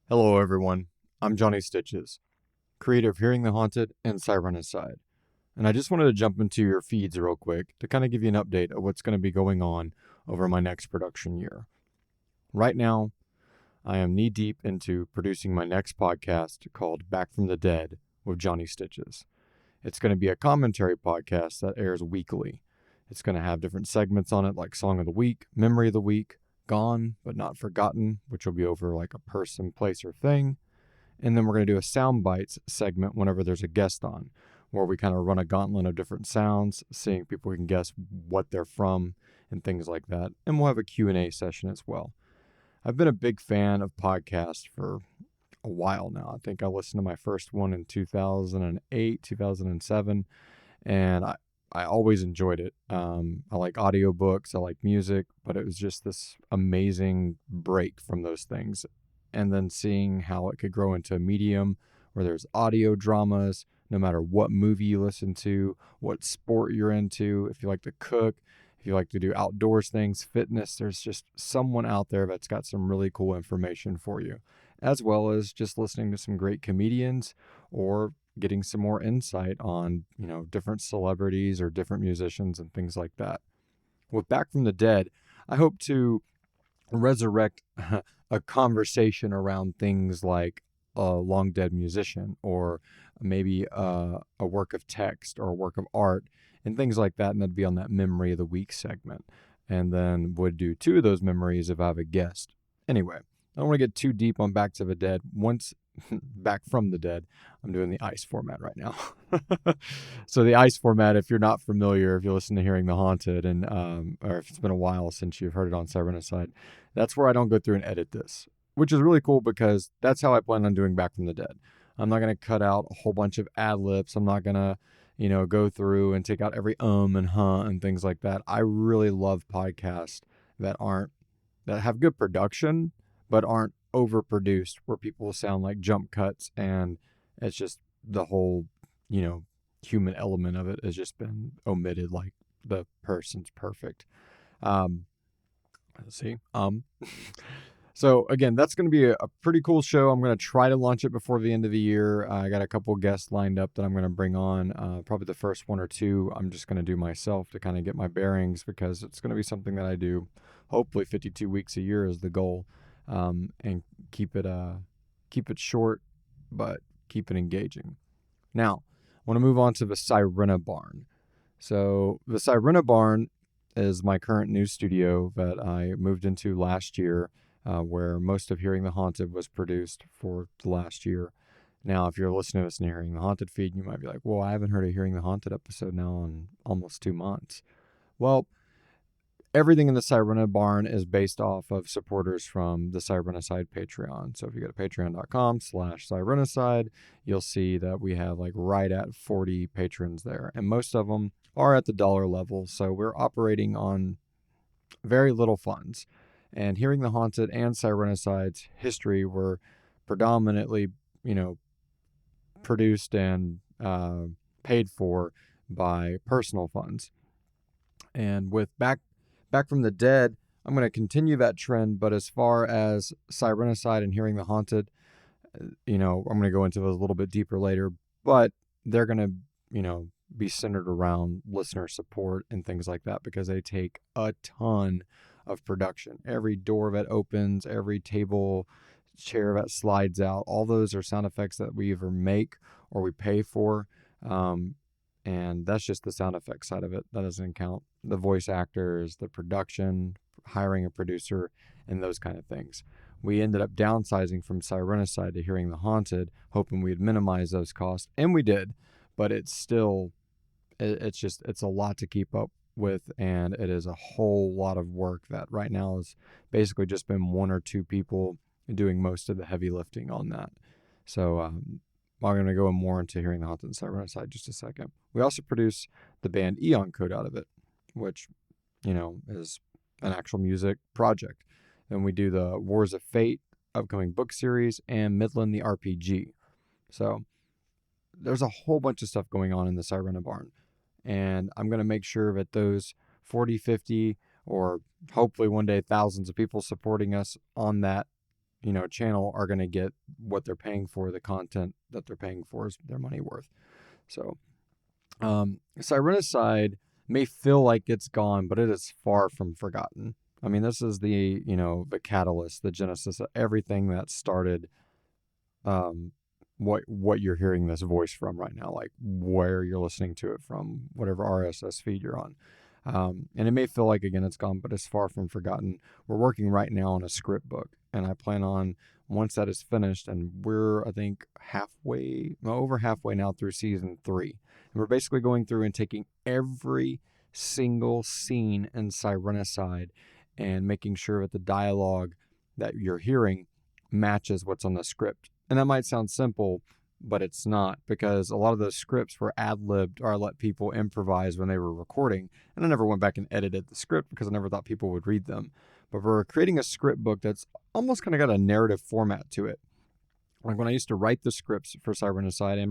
Hello, everyone. I'm Johnny Stitches, creator of Hearing the Haunted and Sirenicide. And I just wanted to jump into your feeds real quick to kind of give you an update of what's going to be going on over my next production year. Right now, I am knee deep into producing my next podcast called Back from the Dead with Johnny Stitches. It's going to be a commentary podcast that airs weekly. It's going to have different segments on it like Song of the Week, Memory of the Week, Gone but Not Forgotten, which will be over like a person, place, or thing. And then we're going to do a sound bites segment whenever there's a guest on, where we kind of run a gauntlet of different sounds, seeing if people can guess what they're from and things like that. And we'll have a Q&A session as well. I've been a big fan of podcasts for a while now. I think I listened to my first one in 2008, 2007, and I always enjoyed it. I like audiobooks, I like music, but it was just this amazing break from those things. And then seeing how it could grow into a medium where there's audio dramas, no matter what movie you listen to, what sport you're into, if you like to cook, if you like to do outdoors things, fitness, there's just someone out there that's got some really cool information for you, as well as just listening to some great comedians or getting some more insight on, different celebrities or different musicians and things like that. With Back from the Dead, I hope to resurrect a conversation around things like a long dead musician or maybe a work of text or a work of art and things like that. And that'd be on that Memory of the Week segment. And then would do two of those memories if I have a guest. Anyway, I don't want to get too deep on Back to the Dead. Once Back from the Dead, I'm doing the ice format right now. So the ice format, if you're not familiar, if you listen to Hearing the Haunted, and or if it's been a while since you've heard it on Cybernet, that's where I don't go through and edit this, which is really cool because that's how I plan on doing Back from the Dead. I'm not going to cut out a whole bunch of ad libs. I'm not going to, go through and take out every and and things like that. I really love podcasts that have good production, but aren't overproduced, where people sound like jump cuts, and it's just the whole, human element of it has just been omitted. Like the person's perfect. Let's see. So again, that's going to be a pretty cool show. I'm going to try to launch it before the end of the year. I got a couple guests lined up that I'm going to bring on. Probably the first one or two I'm just going to do myself to kind of get my bearings, because it's going to be something that I do. Hopefully 52 weeks a year is the goal, and keep it short, but keep it engaging. Now, I want to move on to the Cybernet Barn. So the Cybernet Barn is my current new studio that I moved into last year, where most of Hearing the Haunted was produced for the last year. Now, if you're listening to this in Hearing the Haunted feed, you might be like, well, I haven't heard a Hearing the Haunted episode now in almost 2 months. Well, everything in the Cybernet Barn is based off of supporters from the Sirenicide Patreon. So if you go to patreon.com/Sirenicide, you'll see that we have like right at 40 patrons there. And most of them are at the dollar level. So we're operating on very little funds. And Hearing the Haunted and Sirenicide's history were predominantly, produced and paid for by personal funds. And with Back from the Dead, I'm going to continue that trend. But as far as Sirenicide and Hearing the Haunted, I'm going to go into those a little bit deeper later. But they're going to, be centered around listener support and things like that, because they take a ton of production. Every door that opens, every table, chair that slides out, all those are sound effects that we either make or we pay for. And that's just the sound effects side of it. That doesn't count the voice actors, the production, hiring a producer, and those kind of things. We ended up downsizing from Sirenicide to Hearing the Haunted, hoping we'd minimize those costs, and we did. But it's still, it's a lot to keep up with, and it is a whole lot of work that right now has basically just been one or two people doing most of the heavy lifting on that. So I'm going to go more into Hearing the Haunted and Sirenicide just a second. We also produce the band Aeon Code out of it, which, is an actual music project. Then we do the Wars of Fate upcoming book series and Midland the RPG. So there's a whole bunch of stuff going on in the Cybernet Barn. And I'm going to make sure that those 40, 50, or hopefully one day thousands of people supporting us on that, channel are going to get what they're paying for. The content that they're paying for is their money worth. So, Sirenicide may feel like it's gone, but it is far from forgotten. I mean, this is the catalyst, the genesis of everything that started what you're hearing this voice from right now, like where you're listening to it from, whatever RSS feed you're on. And it may feel like, again, it's gone, but it's far from forgotten. We're working right now on a script book, and I plan on, once that is finished, and we're, I think, over halfway now through season 3. And we're basically going through and taking every single scene in Sirenicide and making sure that the dialogue that you're hearing matches what's on the script. And that might sound simple, but it's not, because a lot of those scripts were ad-libbed, or I let people improvise when they were recording, and I never went back and edited the script because I never thought people would read them. But we're creating a script book that's almost kind of got a narrative format to it. Like when I used to write the scripts for Cybernet and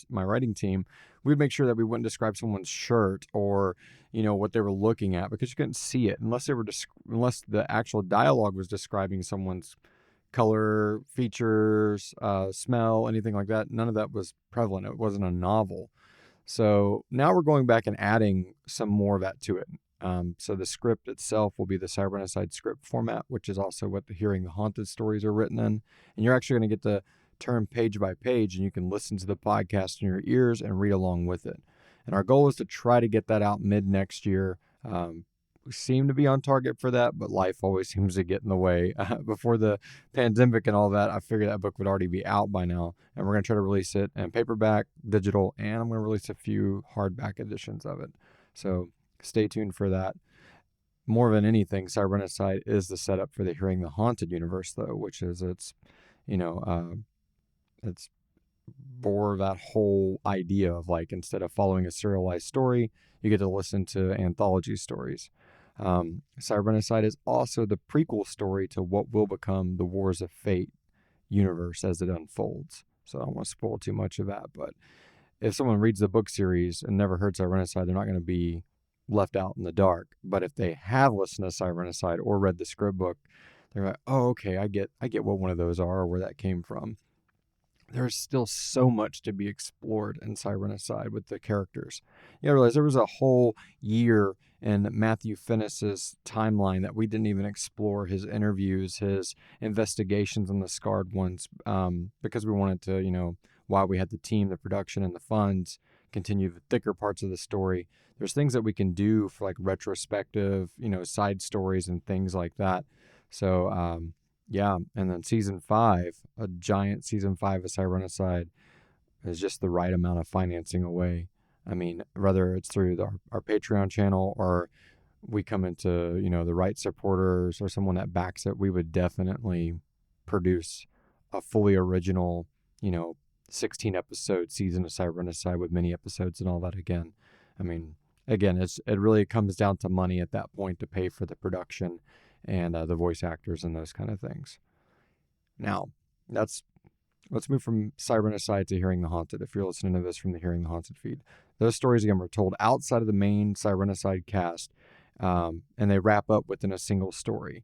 my writing team, we'd make sure that we wouldn't describe someone's shirt or, what they were looking at, because you couldn't see it unless the actual dialogue was describing someone's color, features, smell, anything like that. None of that was prevalent. It wasn't a novel. So now we're going back and adding some more of that to it. So the script itself will be the Cybernicide script format, which is also what the Hearing the Haunted stories are written in. And you're actually going to get to turn page by page, and you can listen to the podcast in your ears and read along with it. And our goal is to try to get that out mid next year. We seem to be on target for that, but life always seems to get in the way. Before the pandemic and all that, I figured that book would already be out by now. And we're going to try to release it in paperback, digital, and I'm going to release a few hardback editions of it. So stay tuned for that. More than anything, Sirenicide is the setup for the Hearing the Haunted universe, though, which is it's bore that whole idea of, like, instead of following a serialized story, you get to listen to anthology stories. Sirenicide is also the prequel story to what will become the Wars of Fate universe as it unfolds. So I don't want to spoil too much of that, but if someone reads the book series and never heard Sirenicide, they're not going to be left out in the dark. But if they have listened to Sirenicide or read the script book, they're like, oh, okay, I get what one of those are or where that came from. There's still so much to be explored in Sirenicide with the characters. You realize there was a whole year in Matthew Finnis's timeline that we didn't even explore, his interviews, his investigations on the Scarred Ones, because we wanted to, while we had the team, the production, and the funds, continue the thicker parts of the story. There's things that we can do for like retrospective, side stories and things like that. So, yeah, and then season 5, a giant season 5 of Sirenicide, is just the right amount of financing away. I mean, whether it's through our Patreon channel or we come into, the right supporters or someone that backs it, we would definitely produce a fully original, 16 episode season of Sirenicide with mini episodes and all that again. I mean, again, it really comes down to money at that point to pay for the production and the voice actors and those kind of things. Now, let's move from Sirenicide to Hearing the Haunted. If you're listening to this from the Hearing the Haunted feed, those stories, again, were told outside of the main Sirenicide cast, and they wrap up within a single story.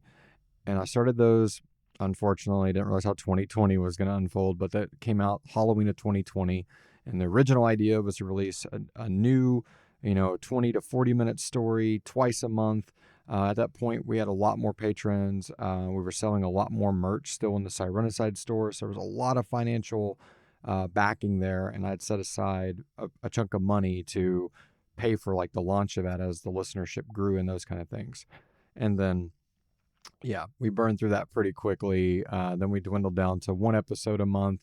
And I started those, unfortunately, I didn't realize how 2020 was going to unfold, but that came out Halloween of 2020. And the original idea was to release a new, 20 to 40 minute story twice a month. At that point, we had a lot more patrons. We were selling a lot more merch still in the Sirenicide store. So there was a lot of financial backing there. And I'd set aside a chunk of money to pay for like the launch of that as the listenership grew and those kind of things. And then, yeah, we burned through that pretty quickly. Then we dwindled down to 1 episode a month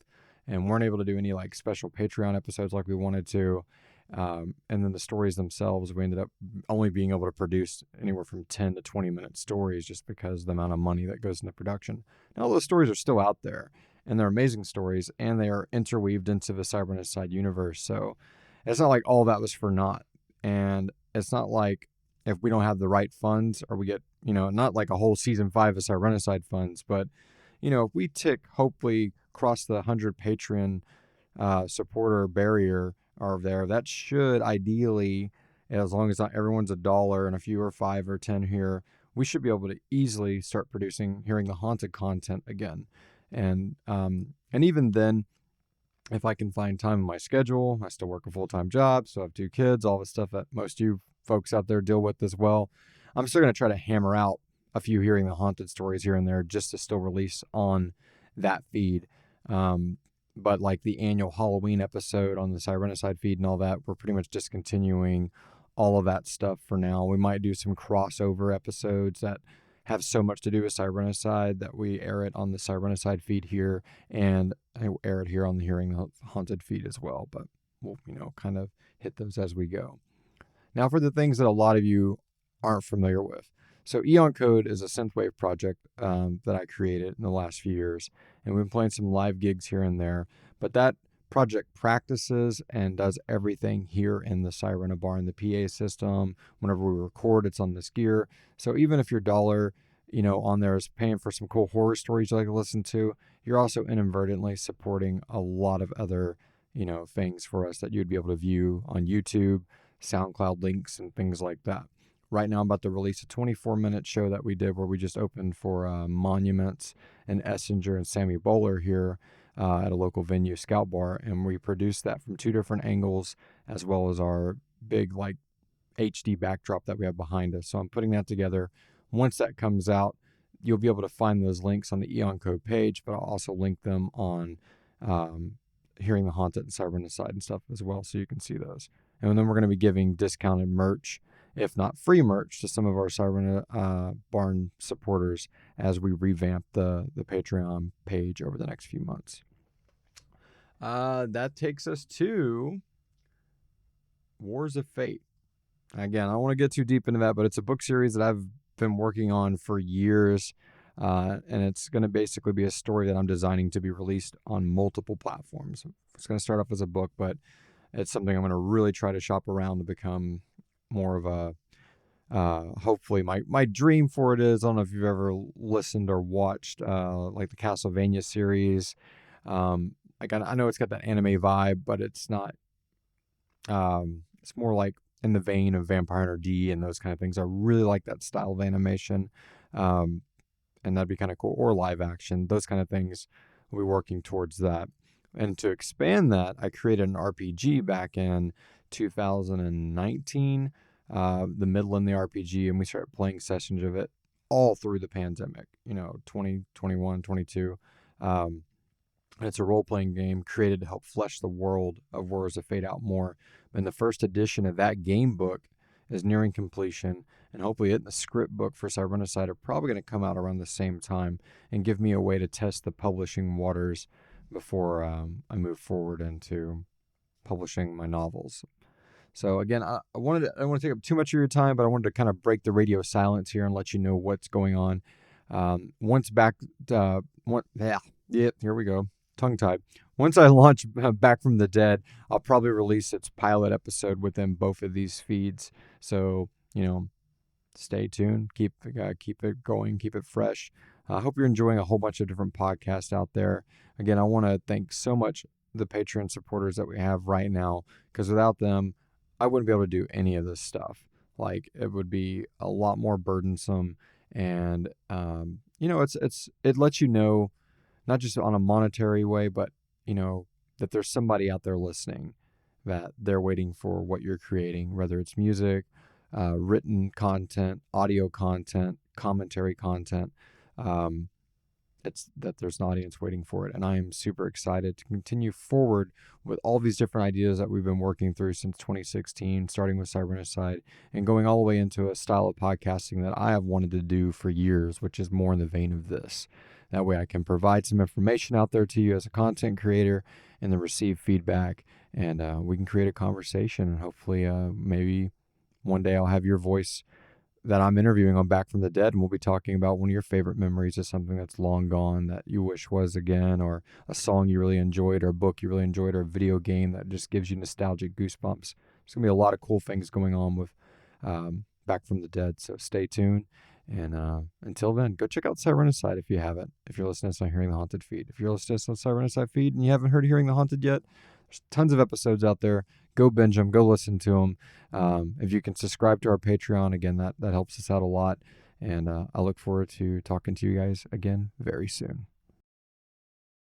and weren't able to do any like special Patreon episodes like we wanted to. And then the stories themselves, we ended up only being able to produce anywhere from 10 to 20 minute stories just because of the amount of money that goes into production. Now, those stories are still out there and they're amazing stories and they are interweaved into the Cybernet universe. So it's not like all that was for naught. And it's not like if we don't have the right funds or we get, not like a whole season 5 of Cybernet funds, but, if we hopefully cross the 100 Patreon supporter barrier are there, that should ideally, as long as not everyone's $1 and a few are 5 or 10 here, we should be able to easily start producing Hearing the Haunted content again. And even then, if I can find time in my schedule, I still work a full-time job, so I have 2 kids, all the stuff that most of you folks out there deal with as well. I'm still going to try to hammer out a few Hearing the Haunted stories here and there just to still release on that feed. But like the annual Halloween episode on the Sirenicide feed and all that, we're pretty much discontinuing all of that stuff for now. We might do some crossover episodes that have so much to do with Sirenicide that we air it on the Sirenicide feed here, and I air it here on the Hearing the Haunted feed as well. But we'll, kind of hit those as we go. Now for the things that a lot of you aren't familiar with. So Aeon Code is a synthwave project that I created in the last few years, and we've been playing some live gigs here and there. But that project practices and does everything here in the Cybernet Barn, the PA system. Whenever we record, it's on this gear. So even if your dollar, on there is paying for some cool horror stories you like to listen to, you're also inadvertently supporting a lot of other, things for us that you'd be able to view on YouTube, SoundCloud links, and things like that. Right now, I'm about to release a 24-minute show that we did where we just opened for Monuments and Essinger and Sammy Bowler here at a local venue, Scout Bar, and we produced that from 2 different angles as well as our big HD backdrop that we have behind us. So I'm putting that together. Once that comes out, you'll be able to find those links on the Aeon Code page, but I'll also link them on Hearing the Haunted and Sirenicide and stuff as well, so you can see those. And then we're going to be giving discounted merch, if not free merch, to some of our Cybernet Barn supporters as we revamp the Patreon page over the next few months. That takes us to Wars of Fate. Again, I don't want to get too deep into that, but it's a book series that I've been working on for years, and it's going to basically be a story that I'm designing to be released on multiple platforms. It's going to start off as a book, but it's something I'm going to really try to shop around to become more of a, hopefully my dream for it is, I don't know if you've ever listened or watched like the Castlevania series. I know it's got that anime vibe, but it's not, it's more like in the vein of Vampire Hunter D and those kind of things. I really like that style of animation, and that'd be kind of cool. Or live action, those kind of things. We'll be working towards that. And to expand that, I created an RPG back in 2019, the Midland the RPG, and we started playing sessions of it all through the pandemic, 2021, 22. And it's a role-playing game created to help flesh the world of Wars of Fate out more. And the first edition of that game book is nearing completion, and hopefully it and the script book for Sirenicide are probably going to come out around the same time and give me a way to test the publishing waters before I move forward into publishing my novels. So again, I don't want to take up too much of your time, but I wanted to kind of break the radio silence here and let you know what's going on. Here we go. Tongue-tied. Once I launch Back from the Dead, I'll probably release its pilot episode within both of these feeds. So, stay tuned. Keep it going. Keep it fresh. I hope you're enjoying a whole bunch of different podcasts out there. Again, I want to thank so much the Patreon supporters that we have right now, because without them, I wouldn't be able to do any of this stuff. Like, it would be a lot more burdensome, and it lets you know, not just on a monetary way, but that there's somebody out there listening, that they're waiting for what you're creating, whether it's music, written content, audio content, commentary content. It's that there's an audience waiting for it, and I am super excited to continue forward with all these different ideas that we've been working through since 2016, starting with Cybernicide and going all the way into a style of podcasting that I have wanted to do for years, which is more in the vein of this. That way I can provide some information out there to you as a content creator and then receive feedback, and we can create a conversation, and hopefully maybe one day I'll have your voice that I'm interviewing on Back from the Dead, and we'll be talking about one of your favorite memories of something that's long gone that you wish was again, or a song you really enjoyed, or a book you really enjoyed, or a video game that just gives you nostalgic goosebumps. There's going to be a lot of cool things going on with Back from the Dead, so stay tuned. And until then, go check out Sirenicide if you haven't. If you're listening to us on Hearing the Haunted feed. If you're listening to us on Sirenicide feed and you haven't heard Hearing the Haunted yet, there's tons of episodes out there. Go binge them. Go listen to them. If you can subscribe to our Patreon, again, that helps us out a lot. And I look forward to talking to you guys again very soon.